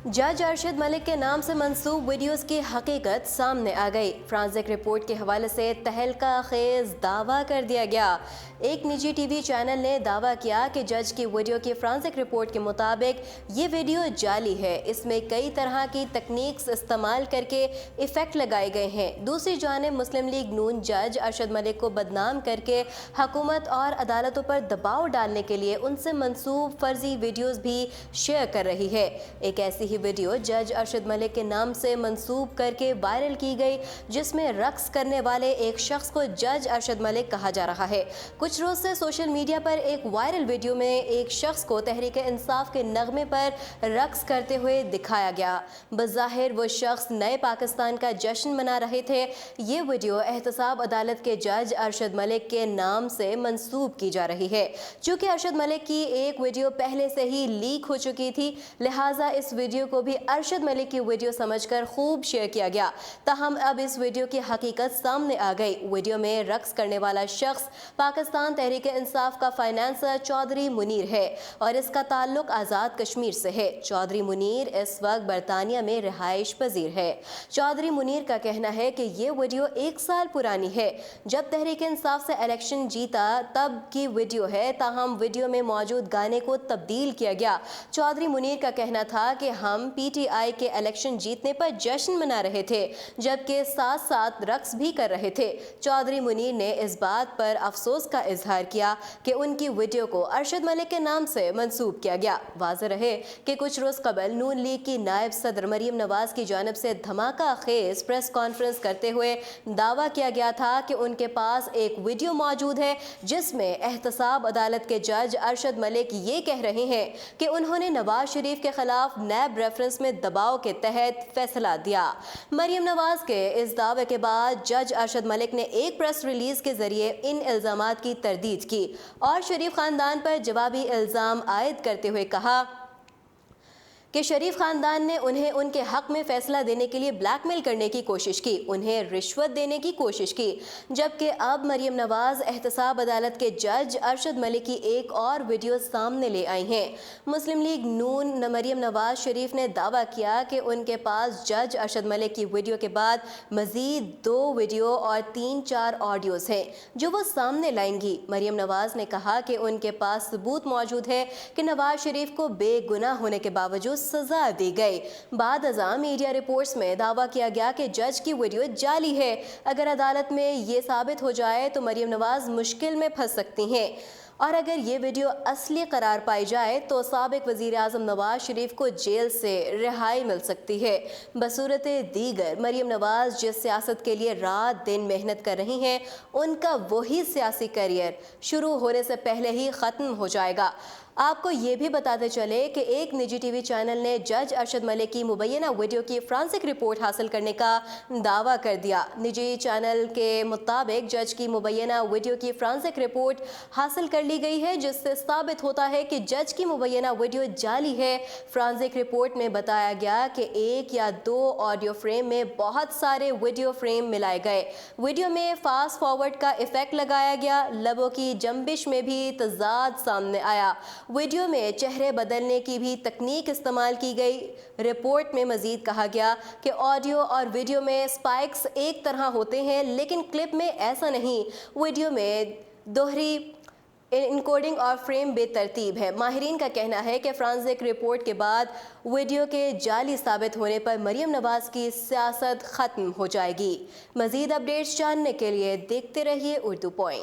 जज अरशद मलिक के नाम से मंसूब वीडियोस की हकीकत सामने आ गई। फ्रांसिक रिपोर्ट के हवाले से तहलका खेज दावा कर दिया गया। एक निजी टीवी चैनल ने दावा किया कि जज की वीडियो की फ्रांसिक रिपोर्ट के मुताबिक ये वीडियो जाली है। इसमें कई तरह की तकनीक्स इस्तेमाल करके इफेक्ट लगाए गए हैं। दूसरी जानिब मुस्लिम लीग नून जज अरशद मलिक को बदनाम करके हुकूमत और अदालतों पर दबाव डालने के लिए उनसे मंसूब फर्जी वीडियोस भी शेयर कर रही है। एक ऐसी ही वीडियो जज अरशद मलिक के नाम से मंसूब करके वायरल की गई, जिसमें रक्स करने वाले एक शख्स को जज अरशद मलिक कहा जा रहा है। कुछ रोज से सोशल मीडिया पर एक वायरल वीडियो में एक शख्स को तहरीक इंसाफ के नगमे पर रक्स करते हुए दिखाया गया। बज़ाहिर वो शख्स नए पाकिस्तान का जश्न मना रहे थे। ये वीडियो एहतसाब अदालत के जज अरशद मलिक के नाम से मंसूब की जा रही है। चूँकि अरशद मलिक की एक वीडियो पहले से ही लीक हो चुकी थी, लिहाजा इस वीडियो को भी अरशद मलिक की वीडियो समझकर खूब शेयर किया गया। ताहम अब इस वीडियो की हकीकत सामने आ गई। वीडियो में रक्स करने वाला शख्स पाकिस्तान तहरीक इंसाफ का फाइनेंसर चौधरी मुनीर है और इसका ताल्लुक आज़ाद कश्मीर से है। चौधरी मुनीर इस वक्त बरतानिया में रिहाइश पजीर है। चौधरी मुनीर का कहना है कि ये वीडियो 1 साल पुरानी है, जब तहरीक इंसाफ से इलेक्शन जीता तब की वीडियो है। ताहम वीडियो में मौजूद गाने को तब्दील किया गया। चौधरी मुनीर का कहना था कि हम PTI के इलेक्शन जीतने पर जश्न मना रहे थे, जबकि साथ साथ रक्स भी कर रहे थे। चौधरी मुनीर ने इस बात पर अफसोस का इजहार किया कि उनकी वीडियो को अरशद मलिक के नाम से मंसूब किया गया। वाज़ेह रहे कि कुछ रोज कबल नून लीग की नायब सदर मरियम नवाज की जानिब से धमाका खेज प्रेस कॉन्फ्रेंस करते हुए दावा किया गया था कि उनके पास एक वीडियो मौजूद है, जिसमें एहतसाब अदालत के जज अरशद मलिक ये कह रहे हैं कि उन्होंने नवाज शरीफ के खिलाफ नैब रेफरेंस में दबाव के तहत फैसला दिया। मरियम नवाज के इस दावे के बाद जज अरशद मलिक ने एक प्रेस रिलीज के जरिए इन इल्जामात की तरदीद की और शरीफ खानदान पर जवाबी इल्जाम आयद करते हुए कहा कि शरीफ खानदान ने उन्हें उनके हक में फैसला देने के लिए ब्लैकमेल करने की कोशिश की, उन्हें रिश्वत देने की कोशिश की। जबकि अब मरियम नवाज एहतसाब अदालत के जज अरशद मलिक की एक और वीडियो सामने ले आई हैं। मुस्लिम लीग नून मरियम नवाज शरीफ ने दावा किया कि उनके पास जज अरशद मलिक की वीडियो के बाद मजीद 2 वीडियो और 3-4 ऑडियोज हैं जो वो सामने लाएंगी। मरियम नवाज ने कहा कि उनके पास सबूत मौजूद है कि नवाज शरीफ को बेगुनाह होने के बावजूद सजा दी गई। बाद अज़ां मीडिया रिपोर्ट्स में दावा किया गया कि जज की वीडियो जाली है। अगर अदालत में ये साबित हो जाए तो मरियम नवाज मुश्किल में फंस सकती हैं और अगर ये वीडियो असली करार पाई जाए तो साबिक वज़ीर आज़म नवाज शरीफ को जेल से रिहाई मिल सकती है। बसूरत दीगर मरियम नवाज जिस सियासत के लिए रात दिन मेहनत कर रही हैं, उनका वही सियासी करियर शुरू होने से पहले ही ख़त्म हो जाएगा। आपको ये भी बताते चले कि एक निजी टीवी चैनल ने जज अरशद मलिक की मुबैना वीडियो की फ्रांसिक रिपोर्ट हासिल करने का दावा कर दिया। निजी चैनल के मुताबिक जज की मुबैना वीडियो की फ्रांसिक रिपोर्ट हासिल कर ली गई है, जिससे साबित होता है कि जज की मुबैना वीडियो जाली है। फ्रांसिक रिपोर्ट में बताया गया कि 1 या 2 ऑडियो फ्रेम में बहुत सारे वीडियो फ्रेम मिलाए गए। वीडियो में फास्ट फॉरवर्ड का इफेक्ट लगाया गया, लबों की जंबिश में भी तजाद सामने आया। वीडियो में चेहरे बदलने की भी तकनीक इस्तेमाल की गई। रिपोर्ट में मजीद कहा गया कि ऑडियो और वीडियो में स्पाइक्स एक तरह होते हैं, लेकिन क्लिप में ऐसा नहीं। वीडियो में दोहरी इनकोडिंग और फ्रेम बेतरतीब है। माहिरीन का कहना है कि फ्रांसिक रिपोर्ट के बाद वीडियो के जाली साबित होने पर मरियम नवाज की सियासत ख़त्म हो जाएगी। मजीद अपडेट्स जानने के लिए देखते रहिए उर्दू पॉइंट।